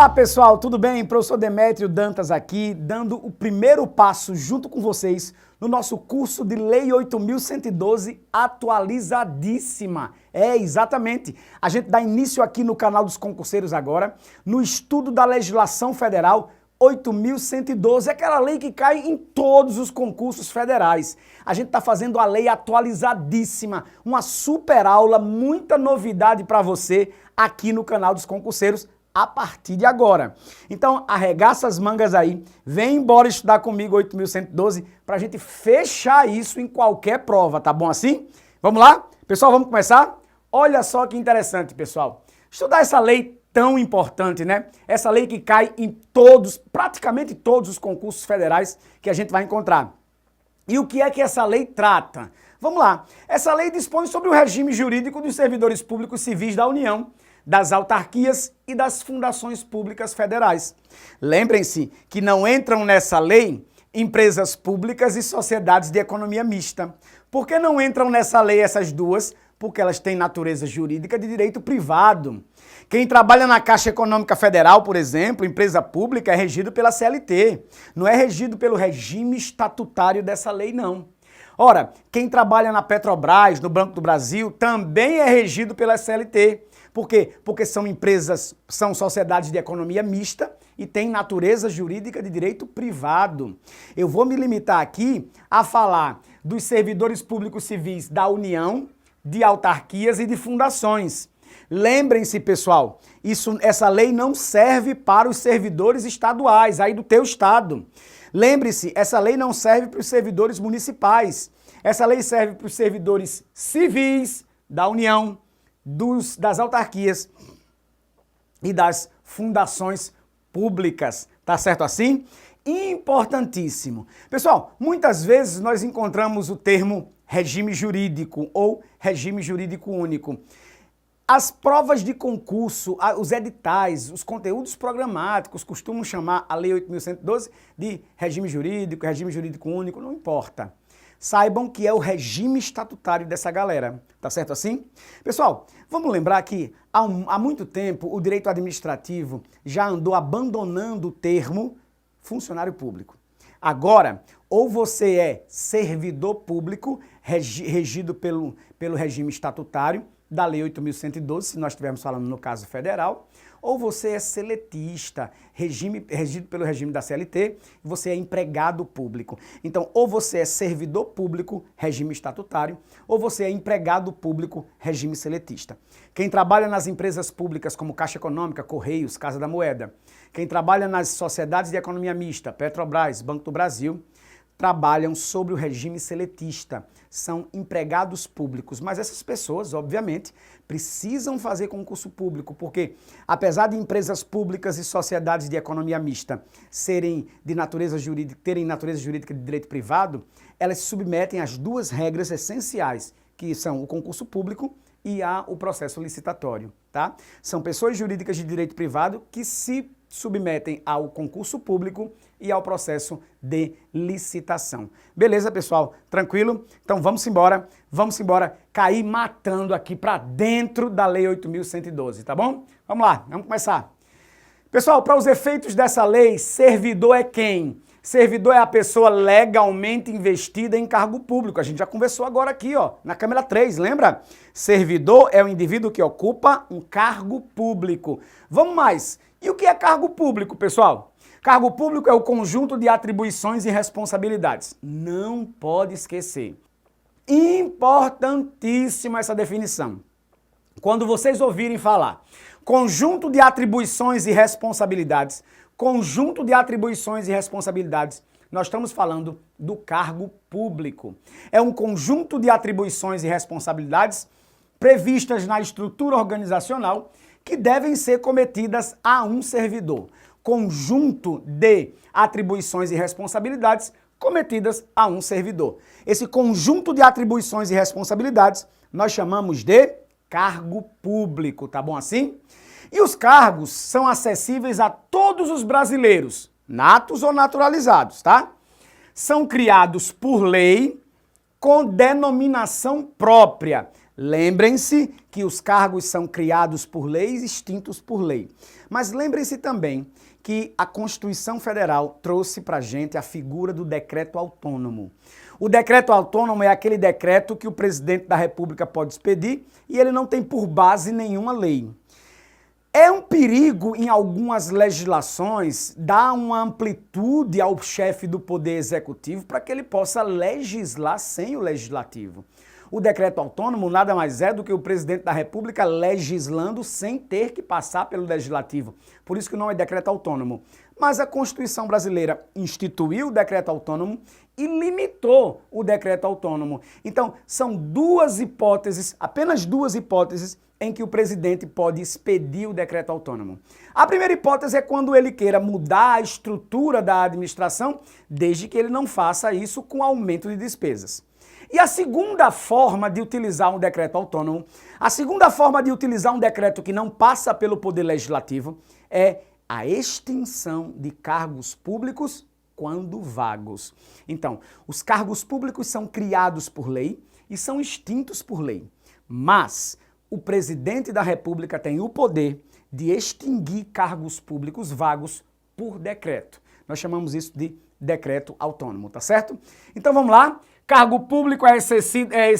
Olá pessoal, tudo bem? Professor Demétrio Dantas aqui, dando o primeiro passo junto com vocês no nosso curso de Lei 8.112 atualizadíssima. Exatamente. A gente dá início aqui no canal dos concurseiros agora, no estudo da legislação federal 8.112, aquela lei que cai em todos os concursos federais. A gente está fazendo a lei atualizadíssima, uma super aula, muita novidade para você aqui no canal dos concurseiros a partir de agora. Então, arregaça as mangas aí, vem embora estudar comigo 8.112 para a gente fechar isso em qualquer prova, tá bom assim? Vamos lá? Pessoal, vamos começar? Olha só que interessante, pessoal. Estudar essa lei tão importante, né? Essa lei que cai em todos, praticamente todos os concursos federais que a gente vai encontrar. E o que é que essa lei trata? Vamos lá. Essa lei dispõe sobre o regime jurídico dos servidores públicos civis da União, das autarquias e das fundações públicas federais. Lembrem-se que não entram nessa lei empresas públicas e sociedades de economia mista. Por que não entram nessa lei essas duas? Porque elas têm natureza jurídica de direito privado. Quem trabalha na Caixa Econômica Federal, por exemplo, empresa pública, é regido pela CLT. Não é regido pelo regime estatutário dessa lei, não. Ora, quem trabalha na Petrobras, no Banco do Brasil, também é regido pela CLT. Por quê? Porque são empresas, são sociedades de economia mista e têm natureza jurídica de direito privado. Eu vou me limitar aqui a falar dos servidores públicos civis da União, de autarquias e de fundações. Lembrem-se, pessoal, essa lei não serve para os servidores estaduais, aí do teu estado. Lembre-se, essa lei não serve para os servidores municipais. Essa lei serve para os servidores civis da União, das autarquias e das fundações públicas. Tá certo assim? Importantíssimo. Pessoal, muitas vezes nós encontramos o termo regime jurídico ou regime jurídico único. As provas de concurso, os editais, os conteúdos programáticos costumam chamar a Lei 8.112 de regime jurídico único, não importa. Saibam que é o regime estatutário dessa galera, tá certo assim? Pessoal, vamos lembrar que há muito tempo o direito administrativo já andou abandonando o termo funcionário público. Agora, ou você é servidor público, regido pelo regime estatutário da Lei 8.112, se nós estivermos falando no caso federal, ou você é seletista, regido pelo regime da CLT, e você é empregado público. Então, ou você é servidor público, regime estatutário, ou você é empregado público, regime seletista. Quem trabalha nas empresas públicas como Caixa Econômica, Correios, Casa da Moeda, quem trabalha nas sociedades de economia mista, Petrobras, Banco do Brasil, trabalham sobre o regime seletista, são empregados públicos, mas essas pessoas, obviamente, precisam fazer concurso público, porque apesar de empresas públicas e sociedades de economia mista terem natureza jurídica de direito privado, elas se submetem às duas regras essenciais, que são o concurso público e o processo licitatório, tá? São pessoas jurídicas de direito privado que se submetem ao concurso público e ao processo de licitação. Beleza, pessoal? Tranquilo? Então vamos embora cair matando aqui para dentro da Lei 8.112, tá bom? Vamos lá, vamos começar. Pessoal, para os efeitos dessa lei, servidor é quem? Servidor é a pessoa legalmente investida em cargo público. A gente já conversou agora aqui, ó, na câmera 3, lembra? Servidor é o indivíduo que ocupa um cargo público. Vamos mais. E o que é cargo público, pessoal? Cargo público é o conjunto de atribuições e responsabilidades. Não pode esquecer. Importantíssima essa definição. Quando vocês ouvirem falar conjunto de atribuições e responsabilidades, nós estamos falando do cargo público. É um conjunto de atribuições e responsabilidades previstas na estrutura organizacional que devem ser cometidas a um servidor. Conjunto de atribuições e responsabilidades cometidas a um servidor. Esse conjunto de atribuições e responsabilidades nós chamamos de cargo público, tá bom assim? E os cargos são acessíveis a todos os brasileiros, natos ou naturalizados, tá? São criados por lei com denominação própria. Lembrem-se que os cargos são criados por lei e extintos por lei. Mas lembrem-se também que a Constituição Federal trouxe para a gente a figura do decreto autônomo. O decreto autônomo é aquele decreto que o presidente da República pode expedir e ele não tem por base nenhuma lei. É um perigo em algumas legislações dar uma amplitude ao chefe do Poder Executivo para que ele possa legislar sem o Legislativo. O decreto autônomo nada mais é do que o presidente da República legislando sem ter que passar pelo Legislativo. Por isso que não é decreto autônomo. Mas a Constituição brasileira instituiu o decreto autônomo e limitou o decreto autônomo. Então, são duas hipóteses, apenas duas hipóteses, em que o presidente pode expedir o decreto autônomo. A primeira hipótese é quando ele queira mudar a estrutura da administração, desde que ele não faça isso com aumento de despesas. E a segunda forma de utilizar um decreto autônomo, a segunda forma de utilizar um decreto que não passa pelo Poder Legislativo é a extinção de cargos públicos quando vagos. Então, os cargos públicos são criados por lei e são extintos por lei. Mas o presidente da República tem o poder de extinguir cargos públicos vagos por decreto. Nós chamamos isso de decreto autônomo, tá certo? Então vamos lá. Cargo público é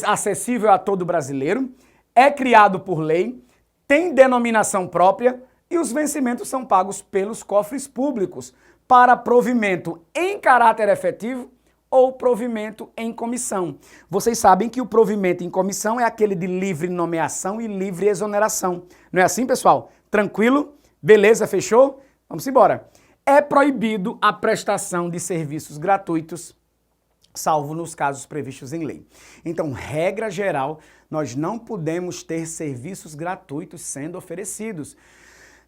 acessível a todo brasileiro, é criado por lei, tem denominação própria e os vencimentos são pagos pelos cofres públicos para provimento em caráter efetivo ou provimento em comissão. Vocês sabem que o provimento em comissão é aquele de livre nomeação e livre exoneração. Não é assim, pessoal? Tranquilo? Beleza, fechou? Vamos embora. É proibido a prestação de serviços gratuitos, salvo nos casos previstos em lei. Então, regra geral, nós não podemos ter serviços gratuitos sendo oferecidos.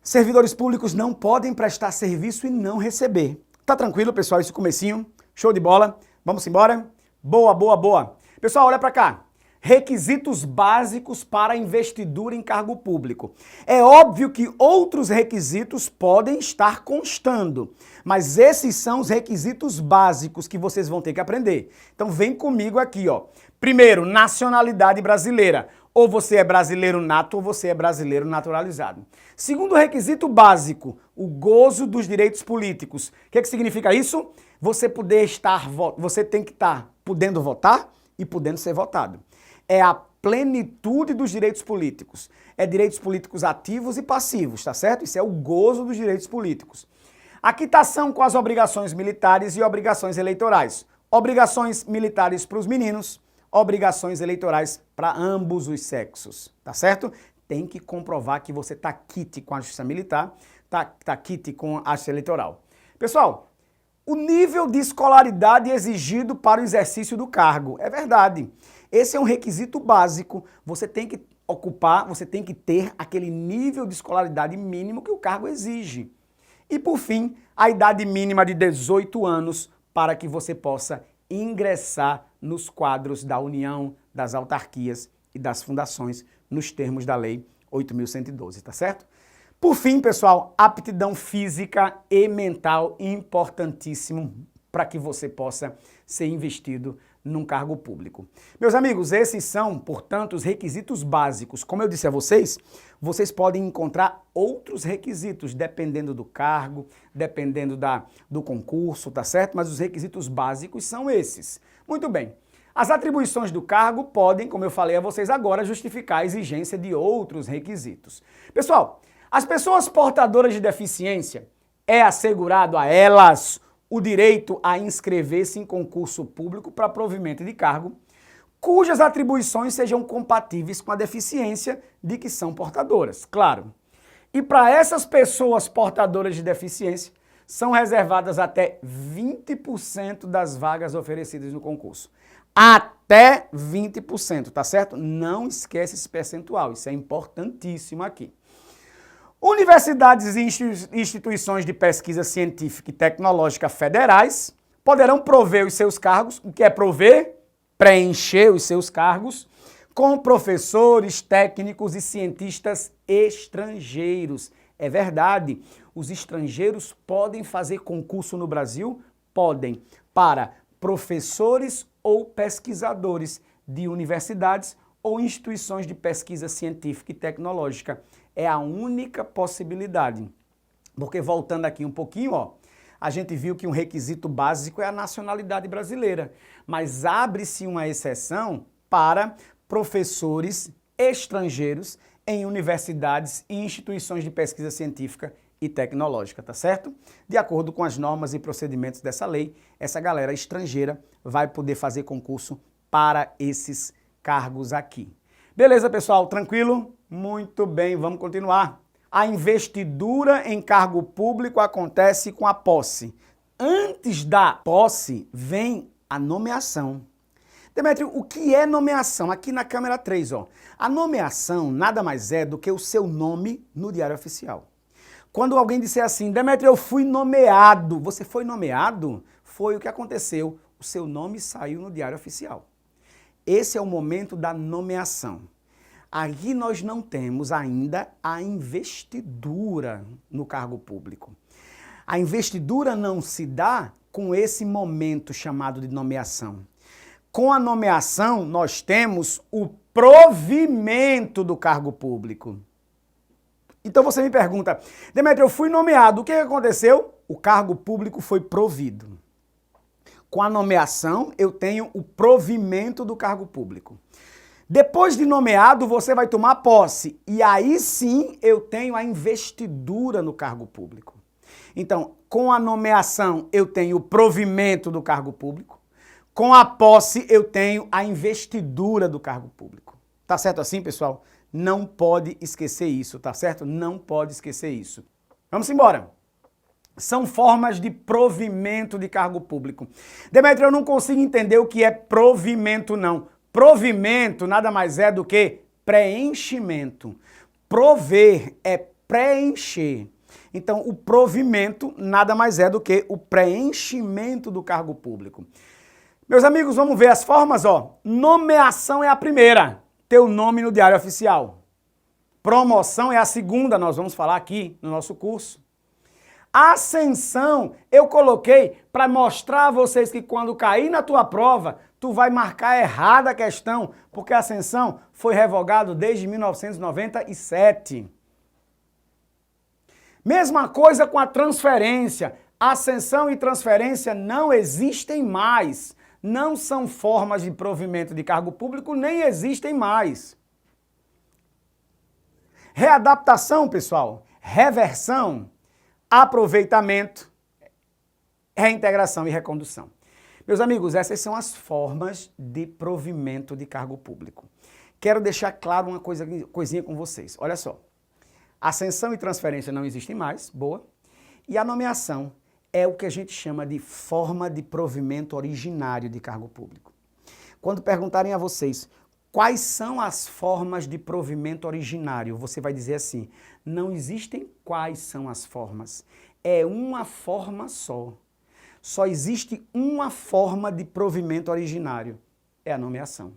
Servidores públicos não podem prestar serviço e não receber. Tá tranquilo, pessoal? Esse comecinho, show de bola. Vamos embora? Boa, boa, boa. Pessoal, olha para cá. Requisitos básicos para investidura em cargo público. É óbvio que outros requisitos podem estar constando, mas esses são os requisitos básicos que vocês vão ter que aprender. Então vem comigo aqui, ó. Primeiro, nacionalidade brasileira. Ou você é brasileiro nato ou você é brasileiro naturalizado. Segundo requisito básico, o gozo dos direitos políticos. O que significa isso? Você tem que estar podendo votar e podendo ser votado. É a plenitude dos direitos políticos. É direitos políticos ativos e passivos, tá certo? Isso é o gozo dos direitos políticos. A quitação com as obrigações militares e obrigações eleitorais. Obrigações militares para os meninos, obrigações eleitorais para ambos os sexos, tá certo? Tem que comprovar que você tá quite com a justiça militar, tá quite com a justiça eleitoral. Pessoal, o nível de escolaridade exigido para o exercício do cargo. É verdade. Esse é um requisito básico. Você tem que ocupar, você tem que ter aquele nível de escolaridade mínimo que o cargo exige. E por fim, a idade mínima de 18 anos para que você possa ingressar nos quadros da União, das autarquias e das fundações nos termos da Lei 8.112, tá certo? Por fim, pessoal, aptidão física e mental importantíssimo para que você possa ser investido num cargo público. Meus amigos, esses são, portanto, os requisitos básicos. Como eu disse a vocês, vocês podem encontrar outros requisitos, dependendo do cargo, dependendo do concurso, tá certo? Mas os requisitos básicos são esses. Muito bem. As atribuições do cargo podem, como eu falei a vocês agora, justificar a exigência de outros requisitos. Pessoal, as pessoas portadoras de deficiência é assegurado a elas o direito a inscrever-se em concurso público para provimento de cargo, cujas atribuições sejam compatíveis com a deficiência de que são portadoras, claro. E para essas pessoas portadoras de deficiência, são reservadas até 20% das vagas oferecidas no concurso. Até 20%, tá certo? Não esquece esse percentual, isso é importantíssimo aqui. Universidades e instituições de pesquisa científica e tecnológica federais poderão prover os seus cargos, o que é prover? Preencher os seus cargos com professores, técnicos e cientistas estrangeiros. É verdade, os estrangeiros podem fazer concurso no Brasil? Podem, para professores ou pesquisadores de universidades ou instituições de pesquisa científica e tecnológica. É a única possibilidade. Porque voltando aqui um pouquinho, ó, a gente viu que um requisito básico é a nacionalidade brasileira, mas abre-se uma exceção para professores estrangeiros em universidades e instituições de pesquisa científica e tecnológica, tá certo? De acordo com as normas e procedimentos dessa lei, essa galera estrangeira vai poder fazer concurso para esses cargos aqui. Beleza, pessoal? Tranquilo? Muito bem, vamos continuar. A investidura em cargo público acontece com a posse. Antes da posse vem a nomeação. Demétrio, o que é nomeação? Aqui na câmera 3, ó. A nomeação nada mais é do que o seu nome no Diário Oficial. Quando alguém disser assim, Demétrio, eu fui nomeado. Você foi nomeado? Foi o que aconteceu. O seu nome saiu no Diário Oficial. Esse é o momento da nomeação. Aqui nós não temos ainda a investidura no cargo público. A investidura não se dá com esse momento chamado de nomeação. Com a nomeação, nós temos o provimento do cargo público. Então você me pergunta, Demétrio, eu fui nomeado, o que aconteceu? O cargo público foi provido. Com a nomeação, eu tenho o provimento do cargo público. Depois de nomeado, você vai tomar posse. E aí sim eu tenho a investidura no cargo público. Então, com a nomeação, eu tenho o provimento do cargo público. Com a posse, eu tenho a investidura do cargo público. Tá certo assim, pessoal? Não pode esquecer isso, tá certo? Não pode esquecer isso. Vamos embora. São formas de provimento de cargo público. Demétrio, eu não consigo entender o que é provimento, não. Provimento nada mais é do que preenchimento. Prover é preencher. Então, o provimento nada mais é do que o preenchimento do cargo público. Meus amigos, vamos ver as formas, ó. Nomeação é a primeira, teu nome no Diário Oficial. Promoção é a segunda, nós vamos falar aqui no nosso curso. Ascensão, eu coloquei para mostrar a vocês que quando cair na tua prova, tu vai marcar errada a questão, porque a ascensão foi revogado desde 1997. Mesma coisa com a transferência. Ascensão e transferência não existem mais. Não são formas de provimento de cargo público, nem existem mais. Readaptação, pessoal, reversão, aproveitamento, reintegração e recondução. Meus amigos, essas são as formas de provimento de cargo público. Quero deixar claro uma coisinha com vocês. Olha só, ascensão e transferência não existem mais, boa. E a nomeação é o que a gente chama de forma de provimento originário de cargo público. Quando perguntarem a vocês quais são as formas de provimento originário, você vai dizer assim, não existem quais são as formas, é uma forma só. Só existe uma forma de provimento originário, é a nomeação.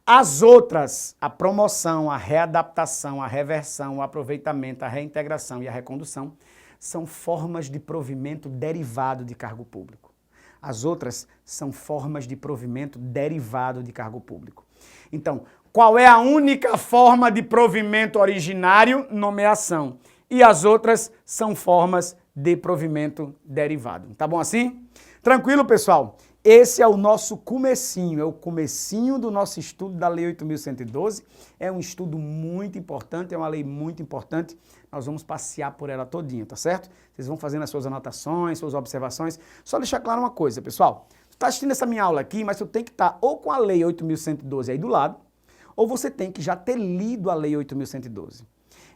As outras, a promoção, a readaptação, a reversão, o aproveitamento, a reintegração e a recondução, são formas de provimento derivado de cargo público. As outras são formas de provimento derivado de cargo público. Então, qual é a única forma de provimento originário? Nomeação. E as outras são formas de provimento derivado. Tá bom assim? Tranquilo, pessoal? Esse é o nosso comecinho, é o comecinho do nosso estudo da Lei 8.112. É um estudo muito importante, é uma lei muito importante. Nós vamos passear por ela todinha, tá certo? Vocês vão fazendo as suas anotações, suas observações. Só deixar claro uma coisa, pessoal. Tu tá assistindo essa minha aula aqui, mas tu tem que estar ou com a Lei 8.112 aí do lado, ou você tem que já ter lido a Lei 8.112.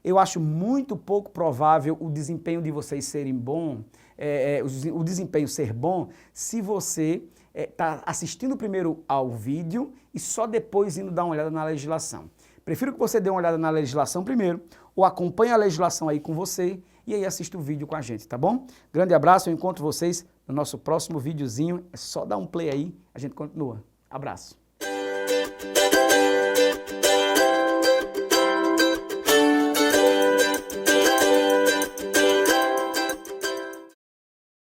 Eu acho muito pouco provável o desempenho de vocês serem bom, o desempenho ser bom, se você está assistindo primeiro ao vídeo e só depois indo dar uma olhada na legislação. Prefiro que você dê uma olhada na legislação primeiro, ou acompanhe a legislação aí com você e aí assista o vídeo com a gente, tá bom? Grande abraço, eu encontro vocês no nosso próximo videozinho. É só dar um play aí, a gente continua. Abraço.